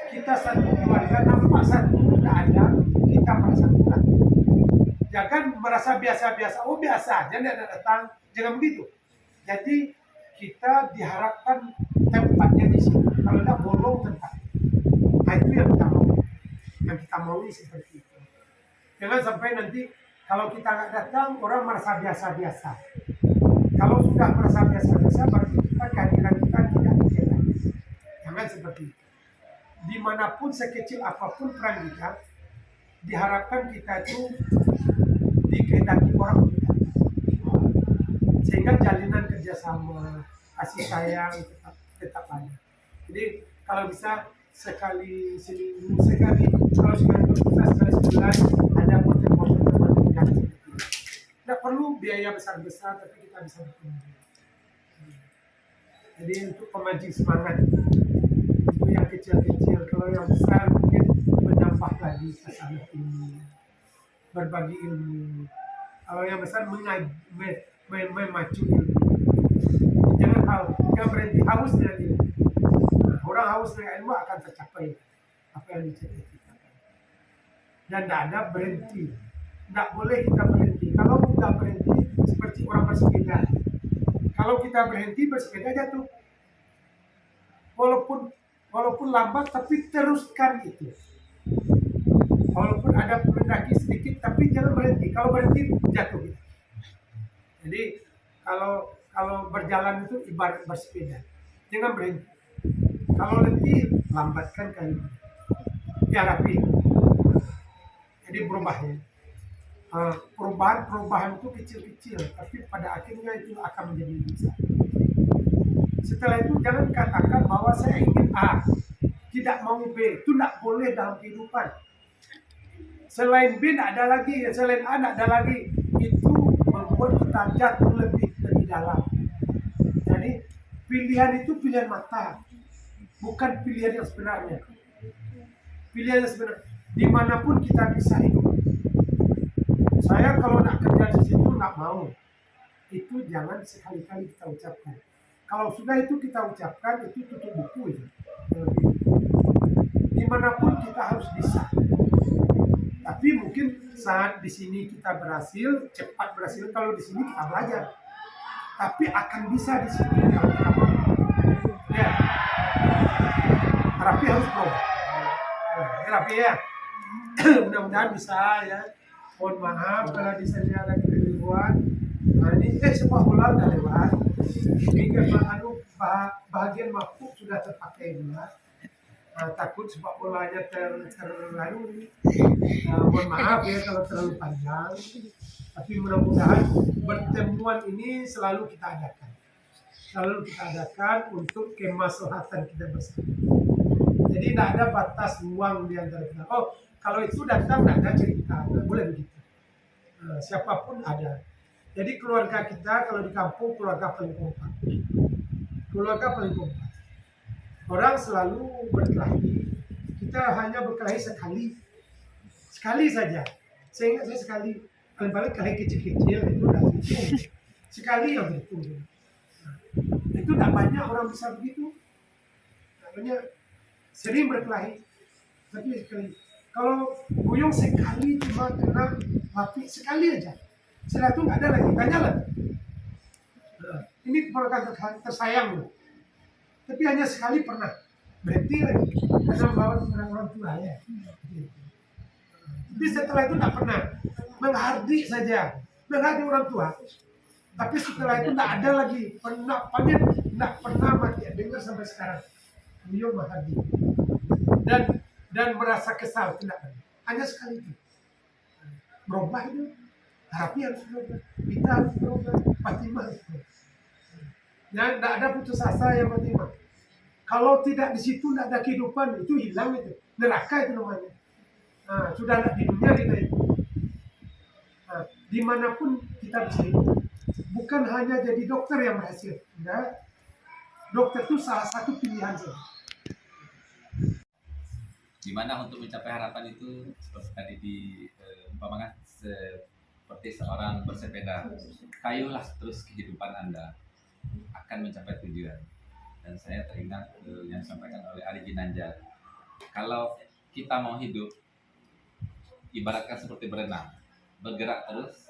kita satu keluarga nampak satu tidak ada, kita merasa kurang. Jangan merasa biasa-biasa. Oh biasa, jangan ada datang, jangan begitu. Jadi kita diharapkan tempatnya di sini. Kalau tidak bolong tempat. Nah itu yang kita mau. Yang kita mau ini seperti itu. Jangan sampai nanti kalau kita nggak datang orang merasa biasa-biasa. Kalau sudah merasa biasa-biasa berarti kita kehadiran kita tidak ada. Jangan seperti itu. dimanapun sekecil apapun peran kita, diharapkan kita itu dikehendaki orang kita, sehingga jalinan kerjasama, kasih sayang tetap ada. Jadi kalau bisa sekali seminggu, sekali kalau sekali berpuasa sekali sebulan ada pertemuan-pertemuan yang seperti itu. Tidak perlu biaya besar-besar, tapi kita bisa bertemu. Jadi untuk pemancing semangat, itu yang kecil-kecil. Kalau yang besar mungkin menambah lagi suasana ilmu, berbagi ilmu. Kalau yang besar memacu ilmu. Jangan berhenti haus dengan ilmu. Orang haus dengan ilmu akan tercapai apa yang dicita-citakan. Dan tidak ada berhenti. Tidak boleh kita berhenti. Kalau kita berhenti seperti orang bersepeda. Kalau kita berhenti bersepeda jatuh. Walaupun lambat tapi teruskan itu. Walaupun ada pendaki sedikit tapi jangan berhenti. Kalau berhenti jatuh. Jadi kalau berjalan itu ibarat bersepeda. Jangan berhenti. Kalau letih lambatkan kali. Ya rapi. Jadi berubah ya. Perubahan itu kecil-kecil, tapi pada akhirnya itu akan menjadi besar. Setelah itu jangan katakan bahwa saya ingin A, tidak mau B. Itu tidak boleh dalam kehidupan. Selain B tidak ada lagi, selain A tidak ada lagi. Itu membuat kita jatuh lebih dalam. Jadi pilihan itu pilihan mata, bukan pilihan yang sebenarnya. Pilihan yang sebenarnya, dimanapun kita bisa hidup. Saya kalau nak kerja di situ nggak mau. Itu jangan sekali-kali kita ucapkan. Kalau sudah itu kita ucapkan, itu tutup buku itu. Dimanapun kita harus bisa. Tapi mungkin saat di sini kita berhasil, cepat berhasil. Kalau di sini kita belajar. Tapi akan bisa di sini kalau kita mau. Ya. Rapi harus pro. Rapi ya. Mudah-mudahan bisa ya. Mohon maaf kalau di sini ada kekeliruan. Nah ini sepak bola udah lewat. Ini bahagian mabuk sudah terpakai juga. Takut sepak bolanya terlalu. Mohon maaf ya kalau terlalu panjang. Tapi mudah-mudahan pertemuan ini selalu kita adakan. Selalu kita adakan untuk kemaslahatan kita bersama. Jadi tidak ada batas ruang di antara kita. Oh, kalau itu datang tidak ada cerita, tidak boleh begitu. Siapapun ada. Jadi keluarga kita kalau di kampung keluarga paling kompak. Keluarga paling kompak. Orang selalu berkelahi. Kita hanya berkelahi sekali saja. Saya ingat saya sekali, paling-paling kelahi kecil-kecil itu udah berhitung. Sekali yang berhitung. Nah, itu tidak banyak orang bisa begitu. Namanya sering berkelahi, tapi sekali. Kalau buyung sekali cuma kena mati sekali aja, setelah itu nggak ada lagi, tanyalah. Ini keponakan tersayang loh. Tapi hanya sekali pernah berhenti lagi karena membawa orang tua ya. Jadi setelah itu nggak pernah menghardik saja, menghardik orang tua. Tapi setelah itu nggak ada lagi, nggak pernah mati dengar sampai sekarang. Beliau menghardik dan merasa kesal tidak ada. Hanya sekali itu. Berubah itu, Rapi harus berubah, kita harus berubah, Fatimah harus berubah. Ya, tidak ada putus asa yang Fatimah. Kalau tidak di situ tidak ada kehidupan, itu hilang itu, neraka itu namanya. Nah, sudah tidak di dunia kita itu. Nah, dimanapun kita bisa hidup, bukan hanya jadi dokter yang berhasil. Enggak. Dokter itu salah satu pilihan saja. Gimana untuk mencapai harapan itu seperti tadi umpamakan seperti seorang bersepeda, kayulah terus kehidupan Anda akan mencapai tujuan. Dan saya teringat yang disampaikan oleh Ali Ginanjar, kalau kita mau hidup ibaratkan seperti berenang, bergerak terus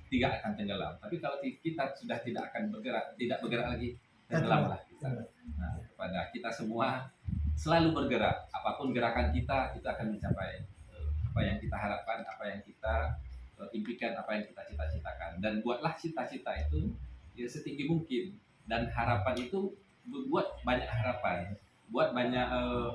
tidak akan tenggelam. Tapi kalau kita sudah tidak akan bergerak, tidak bergerak lagi, tenggelamlah kita. Nah, kepada kita semua selalu bergerak, apapun gerakan kita akan mencapai apa yang kita harapkan, apa yang kita impikan, apa yang kita cita-citakan. Dan buatlah cita-cita itu ya setinggi mungkin, dan harapan itu membuat banyak harapan. buat banyak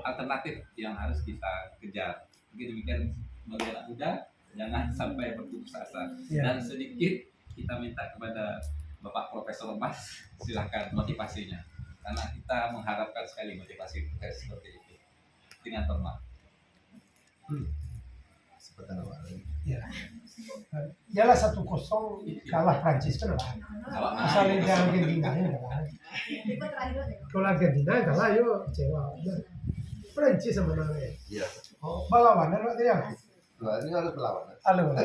alternatif yang harus kita kejar. Begitu demikian bagi anak muda, jangan sampai berputus asa. Ya. Dan sedikit kita minta kepada Bapak Profesor Mas, silahkan motivasinya, karena kita mengharapkan sekali motivasi seperti itu dengan hormat. Seperti apa? Ya. Ialah 1-0 kalah Prancis kan lah. Misalnya dia Argentina ya kalah. Kalau Argentina kalah yo kecewa. Prancis sebenarnya. Iya. Oh, balawan kan dia. Nah, ini harus berlawan. Halo.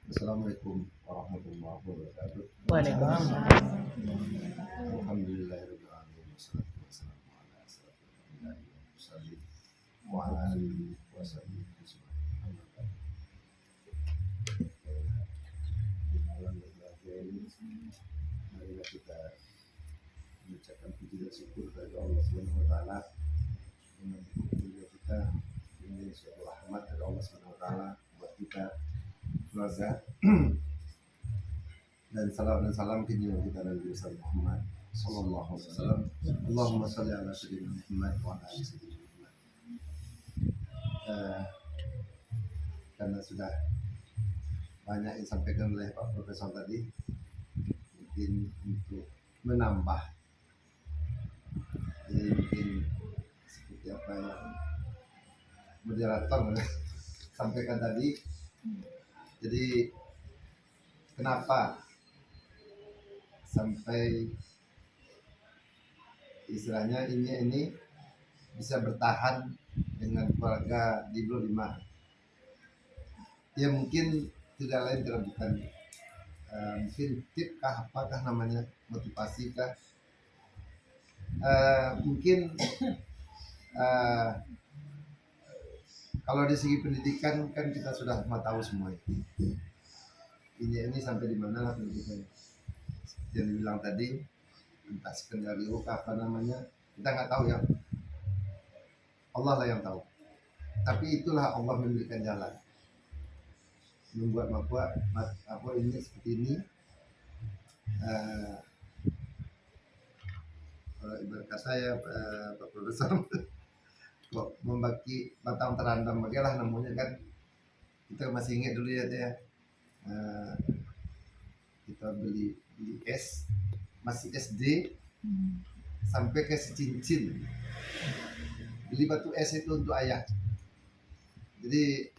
Assalamualaikum warahmatullahi wabarakatuh. Waalaikumsalam. Alhamdulillahirabbil alamin. Wassalatu wassalamu ala asyrofil anbiya'i wal mursalin wa ala alihi wa sahbihi ajma'in. Di malam yang bahagia ini, marilah kita mengucapkan puji dan syukur kepada Allah Subhanahu wa taala dengan dunia kita ini suatu rahmat dari Allah Subhanahu wa taala buat kita keluarga. Dan salam kepada kita Nabi Muhammad sallallahu alaihi wasallam. Allahumma shalli ala sayyidina Muhammad wa ala ali sayyidina Muhammad. Karena sudah banyak yang disampaikan oleh Pak Profesor tadi, mungkin untuk menambah, jadi mungkin seperti apa yang moderator sampaikan tadi. Jadi kenapa sampai istilahnya ini bisa bertahan dengan keluarga di Blok 5? Ya mungkin tidak lain tidak bukan mungkin tip kah, apakah namanya, motivasi kah? Mungkin kalau dari segi pendidikan kan kita sudah mau tahu semua itu. Ini sampai di mana lah pendidikan. Seperti yang dibilang tadi, entah skenario apa namanya, kita nggak tahu ya. Allah lah yang tahu. Tapi itulah Allah memberikan jalan, membuat apa ini seperti ini. Ibarat kata ya Pak Profesor kok membagi batang terandam bagaimana namanya kan, kita masih ingat dulu ya kita beli es masih SD sampai ke cincin, beli batu es itu untuk ayah. Jadi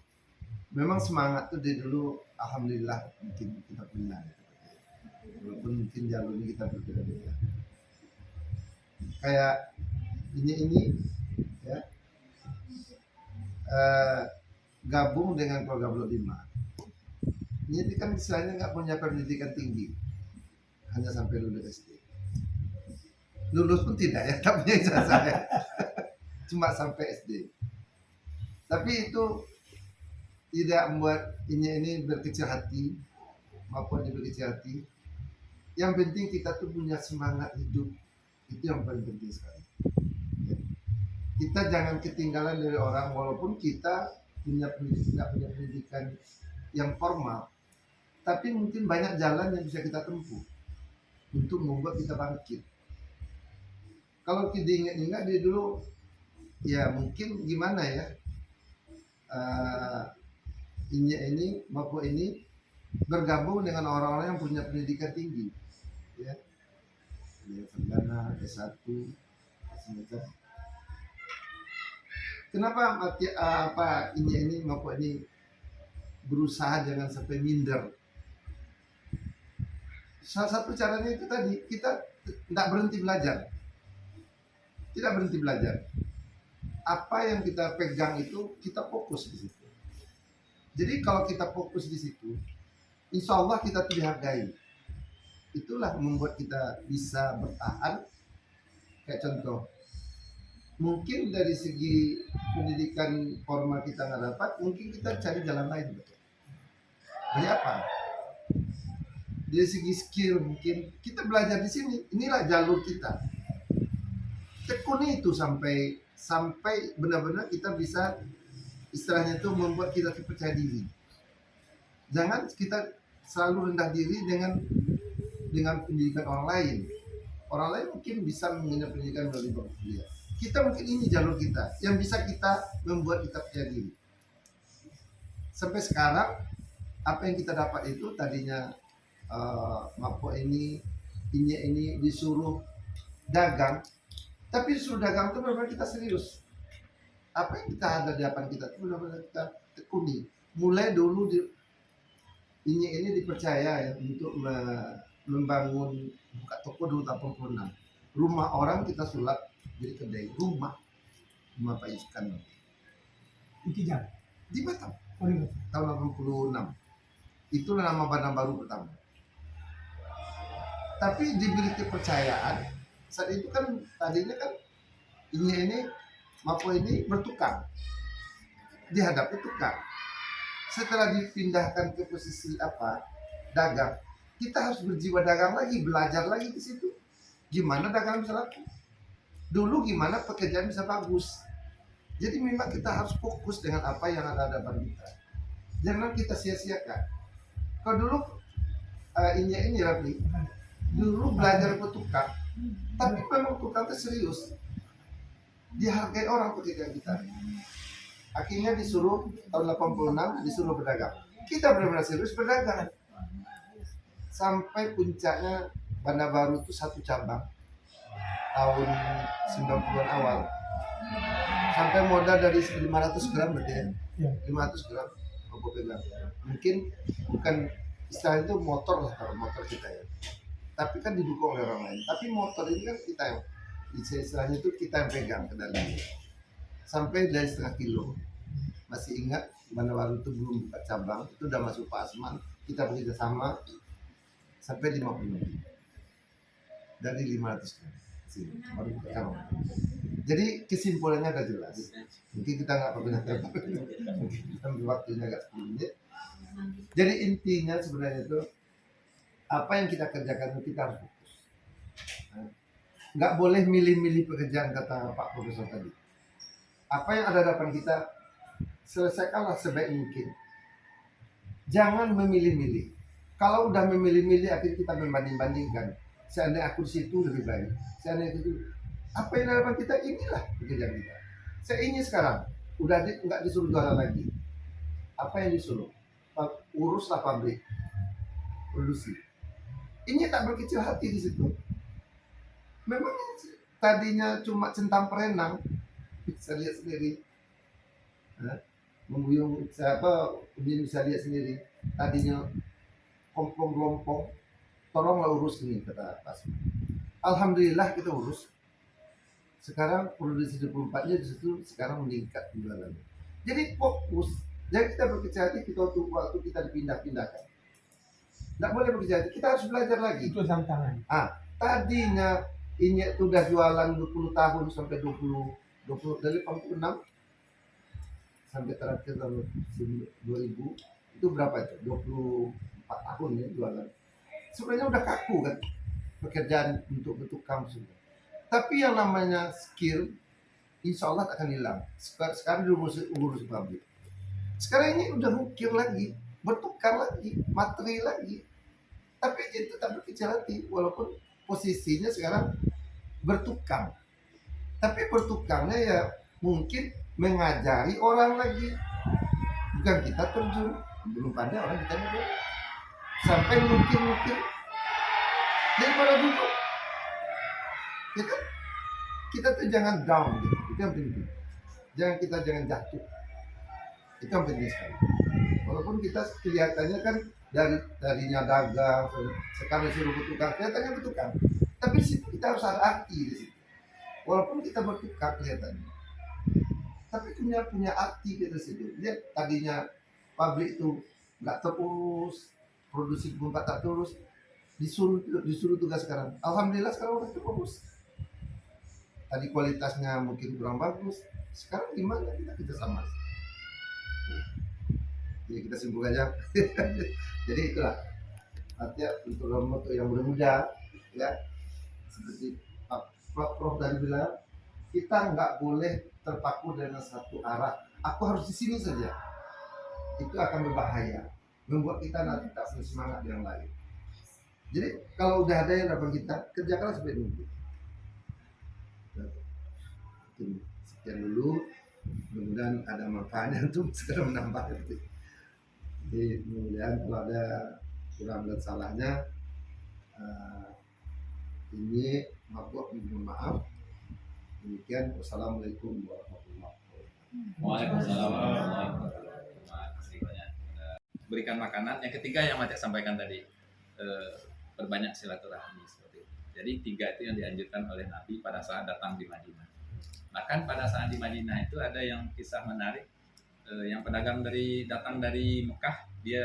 memang semangat tuh dari dulu, alhamdulillah mungkin kita punya, walaupun mungkin jalurnya kita berbeda-beda. Kayak ini ya, gabung dengan keluarga Blok 5. Ini kan istilahnya nggak punya pendidikan tinggi, hanya sampai lulus SD. Lulus pun tidak ya, tak punya ijazah ya. Cuma sampai SD. Tapi itu tidak membuat ini berkecil hati, maupun berkecil hati. Yang penting kita tuh punya semangat hidup, itu yang paling penting sekali. Kita jangan ketinggalan dari orang, walaupun kita punya pendidikan yang formal, tapi mungkin banyak jalan yang bisa kita tempuh untuk membuat kita bangkit. Kalau kita ingat dari dulu, ya mungkin gimana ya, ini maupun ini bergabung dengan orang-orang yang punya pendidikan tinggi, ya, sarjana, S1, semacam. Kenapa ini maupun ini berusaha jangan sampai minder? Salah satu caranya itu tadi, kita tidak berhenti belajar. Tidak berhenti belajar. Apa yang kita pegang itu kita fokus di situ. Jadi kalau kita fokus di situ, insya Allah kita dihargai. Itulah membuat kita bisa bertahan. Kayak contoh, mungkin dari segi pendidikan formal kita nggak dapat, mungkin kita cari jalan lain. Dari apa? Dari segi skill mungkin kita belajar di sini. Inilah jalur kita. Tekuni itu sampai benar-benar kita bisa, istilahnya itu membuat kita percaya diri. Jangan kita selalu rendah diri dengan pendidikan orang lain. Orang lain mungkin bisa mengenyam pendidikan melalui bangku kuliah. Kita mungkin ini jalur kita yang bisa kita membuat kita percaya diri. Sampai sekarang apa yang kita dapat itu tadinya Mapok ini disuruh dagang, tapi disuruh dagang itu benar-benar kita serius. Apa yang kita ada di hadapan kita itu benar-benar kita tekuni. Mulai dulu ini dipercaya ya untuk membangun buka toko dulu 86. Rumah orang kita sulap jadi kedai, rumah Pak Iskan Itu jam. di Batam Oh, iya. tahun 86. Itulah nama Bandar Baru pertama. Tapi diberi kepercayaan saat itu kan tadinya kan ini Mapo ini bertukang, dihadapi tukang. Setelah dipindahkan ke posisi dagang, kita harus berjiwa dagang lagi, belajar lagi di situ. Gimana dagang bisa laku? Dulu gimana pekerjaan bisa bagus? Jadi memang kita harus fokus dengan apa yang ada di depan kita. Jangan kita sia-siakan. Kalau dulu ini Rabi, dulu belajar petukang, tapi memang tukang itu serius. Dihargai orang pekerjaan kita. Akhirnya disuruh tahun 86 disuruh berdagang. Kita benar-benar serius berdagang. Sampai puncaknya Bandar Baru itu satu cabang tahun 90-an awal. Sampai modal dari 500 gram berarti ya. Ya. 500 gram Mapok pegang. Mungkin bukan istilah itu motor lah kalau motor kita ya. Tapi kan didukung oleh orang lain. Tapi motor ini kan kita yang istilahnya itu kita yang pegang kendalinya. Sampai dari 1,5 kilo. Masih ingat Bandar Baru itu belum buka cabang, itu udah masuk Pak Asman. Kita bekerja sama sampai 50. Dari 500 gram. Baru buka cabang. Jadi kesimpulannya agak jelas. Mungkin kita nggak pernah mungkin kita waktunya agak 10 menit. Jadi intinya sebenarnya itu apa yang kita kerjakan itu kita harus fokus. Nggak boleh milih-milih pekerjaan kata Pak Profesor tadi. Apa yang ada di depan kita selesaikanlah sebaik mungkin. Jangan memilih-milih. Kalau udah memilih-milih akhirnya kita membanding-bandingkan. Seandainya aku di situ lebih baik. Seandainya itu apa yang ada di depan kita inilah pekerjaan kita. Saya ini sekarang udah nggak disuruh jualan lagi. Apa yang disuruh? Uruslah pabrik, produksi. Ini tak berkecil hati di situ. Memang tadinya cuma centang perenang, bisa lihat sendiri. Membuyung siapa, bisa lihat sendiri. Tadinya kompong-kelompong, tolonglah urus ini kata Pak. Alhamdulillah kita urus. Sekarang produksi 24-nya di situ sekarang meningkat penjualannya. Jadi fokus. Jadi kita berkecil hati waktu kita dipindah-pindahkan. Tidak boleh berkecil hati. Kita harus belajar lagi. Itu tantangan. Tadinya ini sudah jualan 20 tahun sampai 20 dari 86 sampai terakhir tahun 2000 itu berapa itu? 24 tahun ya jualan. Sebenarnya udah kaku kan pekerjaan untuk bertukang sudah. Tapi yang namanya skill insya Allah akan hilang. Sekarang urus pabrik. Sekarang ini udah ukir lagi, bertukar lagi, materi lagi. Tapi itu tak berkecil hati, walaupun posisinya sekarang bertukang. Tapi bertukangnya ya mungkin mengajari orang lagi. Bukan kita terjun, belum pandai orang kita juga. Sampai mungkin daripada dulu. Ya kan? Kita tuh jangan down gitu. Itu yang penting. Jangan jatuh. Itu yang penting sekali. Walaupun kita kelihatannya kan darinya dagang, sekarang disuruh bertukar, kelihatannya bertukar. Tapi di situ kita harus ada arti di situ. Walaupun kita bertukar kelihatannya, tapi punya arti kita situ. Lihat tadinya pabrik itu nggak terurus, produksi pun tak terurus, disuruh tugas sekarang. Alhamdulillah sekarang udah terurus. Tadi kualitasnya mungkin kurang bagus, sekarang gimana kita sama. Jadi kita simpulkan aja. Jadi itulah artinya untuk yang muda-muda ya seperti Prof tadi bilang kita nggak boleh terpaku dengan satu arah. Aku harus di sini saja. Itu akan berbahaya, membuat kita nanti tak semangat yang lain. Jadi kalau udah ada yang dapat kita kerjakan sampai nunggu. Sekian dulu, mudah-mudahan ada manfaatnya untuk segera menambah itu. Jadi mudah-mudahan kalau ada kurang dan salahnya, ini mohon maaf. Demikian, wassalamualaikum warahmatullahi wabarakatuh. Waalaikumsalam warahmatullahi wabarakatuh. Terima kasih banyak. Berikan makanan. Yang ketiga yang Mati sampaikan tadi, perbanyak silaturahmi seperti itu. Jadi 3 itu yang dianjurkan oleh Nabi pada saat datang di Madinah. Bahkan pada saat di Madinah itu ada yang kisah menarik, yang pedagang datang dari Mekah, dia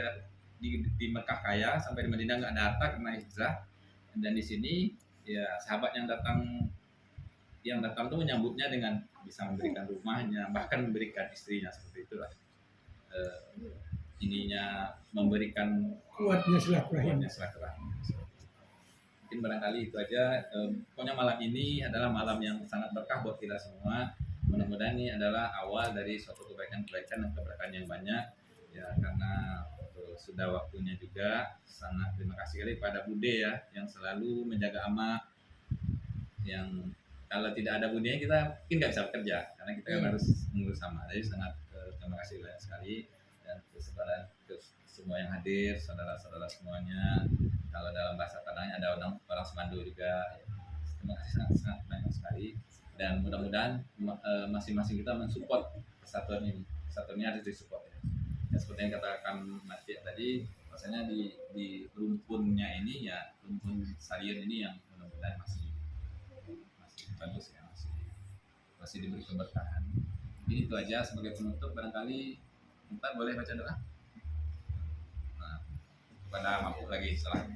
di Mekah kaya, sampai di Madinah nggak ada harta karena hijrah, dan di sini ya sahabat yang datang tuh menyambutnya dengan bisa memberikan rumahnya, bahkan memberikan istrinya, seperti itulah. Ininya memberikan Kuatnya silaturahim. silaturahmi. Mungkin barangkali itu aja. Pokoknya malam ini adalah malam yang sangat berkah buat kita semua. Mudah-mudahan ini adalah awal dari suatu kebaikan-kebaikan dan keberkahan yang banyak. Ya, karena sudah waktunya juga. Sangat terima kasih sekali pada Bude ya, yang selalu menjaga amak. Yang kalau tidak ada Bude kita mungkin nggak bisa bekerja, karena kita kan harus mengurus sama. Jadi sangat terima kasih banyak sekali, dan ke semua yang hadir, saudara-saudara semuanya. Kalau dalam bahasa Padangnya ada orang Semandu juga. Terima kasih sangat banyak sekali, dan mudah-mudahan masing-masing kita mensupport kesatuan ini. Kesatuan ini harus disupport ya. Ya, seperti yang katakan Mas Tia tadi, rasanya di rumpunnya ini ya, rumpun Sarian ini yang mudah-mudahan masih bagus ya, masih diberi keberkahan. Ini itu aja sebagai penutup. Barangkali kita boleh baca doa. Nah, pada mampu lagi silakan.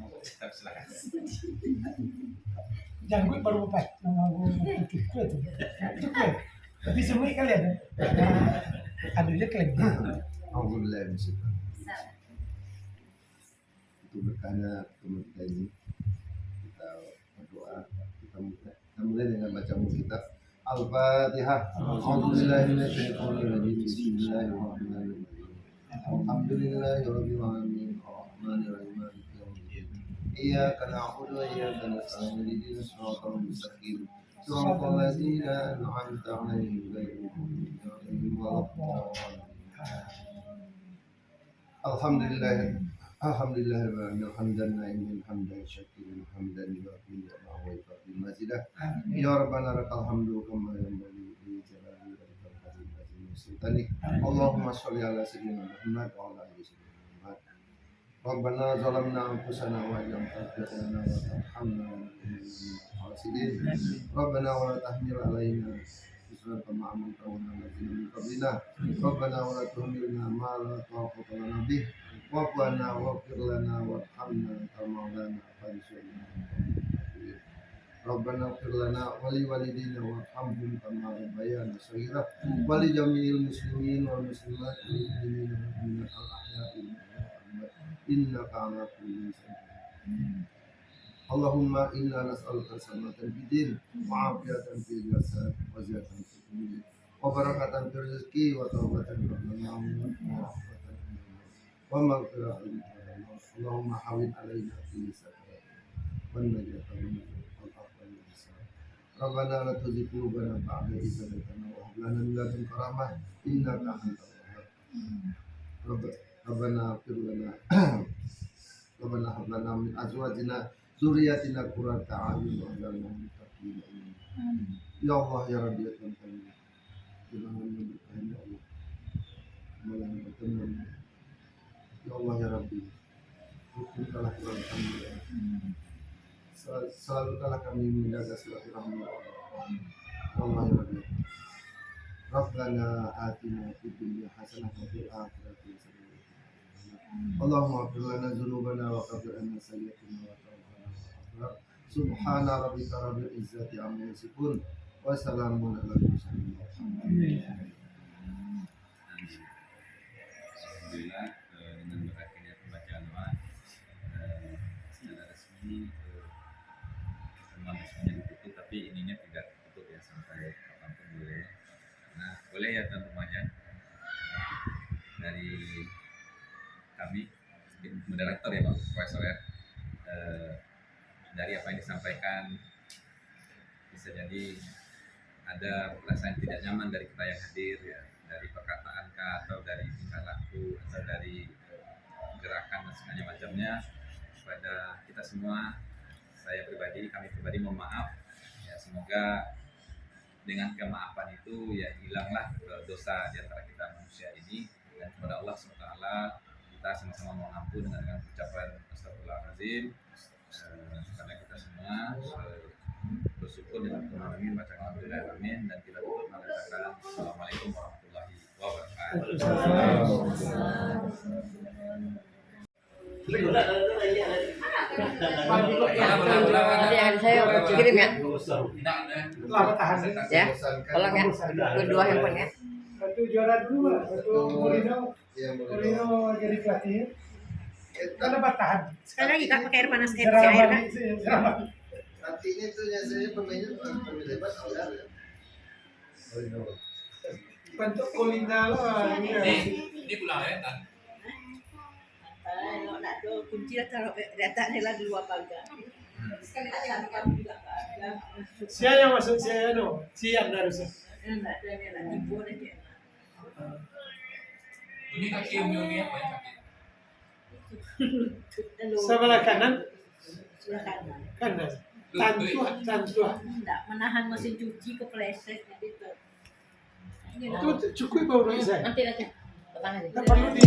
Jangan gue baru lepas nama gue itu kue. Tapi semua kali ada. Aduhnya klaim. Alhamdulillah itu berkahnya teman kita ini. Kita berdoa, kita mulai dengan baca kitab Al-Fatihah. A'udzubillahiminasyaitonirrajim. Bismillahirrahmanirrahim. Alhamdulillahirabbil alamin. Arrahmanirrahim. Maliki yaumiddin. Iyyaka na'budu wa iyyaka nasta'in. Ihdinas siratal mustaqim. Siratal ladzina an'amta 'alaihim ghairil maghdubi 'alaihim waladdallin. Alhamdulillah hamdan na'imin hamdan syakirin hamdan yu'affi wa yu'affi mazidah. Ya Rabbana lakal hamdu kama yanbaghi li jalali wajhikal karim wa sultanik. Allahumma sholli ala sayyidina Muhammad wa ala ali sayyidina Muhammad. Rabbana zalamna anfusana wa illam taghfir lana wa tarhamna lanakunanna minal khasirin. Rabbana wa la tahmil alaina isran kama hamaltahu 'alal ladzina min qablina. Rabbana wa la tuhammilna ma la taqata lana bih. Wa'fu 'anna waghfir lana warhamna anta maulana fansurna 'alal kafirin. Rabbana ighfir lana wa li walidina warhamhum kama rabbayana shaghira wa li jami'il muslimin wal muslimat wal mu'minina wal mu'minat al ahya'i minhum innaka 'ala kulli syai'in. Allahumma inna nas'aluka salamatan fid din wa 'afiyatan fil jasad wa ziyadatan fil ilmi wa barakatan fil rizqi wa tawbatan qabla al-maut wa maghfiratan Allahumma hawwin 'alaina fi sakrati wa najata min al-afwal wal hisab. Rabbana la tuzigh qulubana ba'da idh hadaytana wa hab lana min ladunka rahmah innaka antal wahhab. Rabbana ighfir lana Rabbana hab lana min azwajina dzurriyyatina qurrata a'yun waj'alna lil muttaqina imama. Ya Allah ya Rabbi ya Tuhan, jangan memberkahi ya Allah, malah berteman. Ya Allah ya Rabbi, rukunkanlah Quran kami ya Allah. Selalukanlah kami menjaga silaturahmi ya Allah ya Rabbi. Rabbana atina fid dunya hasanah wa fil akhirati hasanah. Allahumma ighfir lana dzunubana wa kaffir 'anna sayyi'atina wa Subhana rabbika rabbil izzati amma yasifun wa salamun alal mursalin. Alhamdulillah, dengan berakhirnya pembacaan doa secara resmi, semua semuanya ditutup, tapi ininya tidak tutup ya sampai kapanpun boleh. Nah, boleh ya tuan semuanya, dari kami tim moderator ya Pak Profesor ya, dari apa yang disampaikan bisa jadi ada perasaan tidak nyaman dari kita yang hadir ya, dari perkataan kah, atau dari tingkah laku, atau dari gerakan dan segala macamnya. Kepada kita semua, kami pribadi mohon maaf ya, semoga dengan kemaafan itu ya hilanglah dosa di antara kita manusia ini, dan kepada Allah SWT kita sama-sama mohon ampun dengan ucapan astagfirullahaladzim, karena kita semua bersyukur dengan Tuhan, baca alhamdulillah, amin, dan kita tutup mengatakan assalamualaikum warahmatullahi wabarakatuh. Ada saya kirim ya. Selamat tahan. Ya. Tolong ya. Berdua handphone ya. Satu juara dua, satu Mourinho. Ya, Mourinho jadi pelatih. Kan dapat tahan. Sekali lagi Kak pakai air panas air kan. Artinya itu ya, saya pemainnya pemain hebat ya. Bentuk kulina lah. Ini pulang ya, Tan. Kalau nak tu kunci dah taruh datang ni lah di luar pagar. Sekali aja kami juga ada. Siapa yang masuk saya no? Sian harusnya. Nak tu ni nak tipu aja. Ini kaki Umi apa ya, kaki? Sebelah kanan, Sebelah kanan. kanan. Tantua. Tak menahan mesin cuci kepleset jadi tu. Ini Itu cukup baru saya. Nanti aja. Tenang aja. Tak perlu di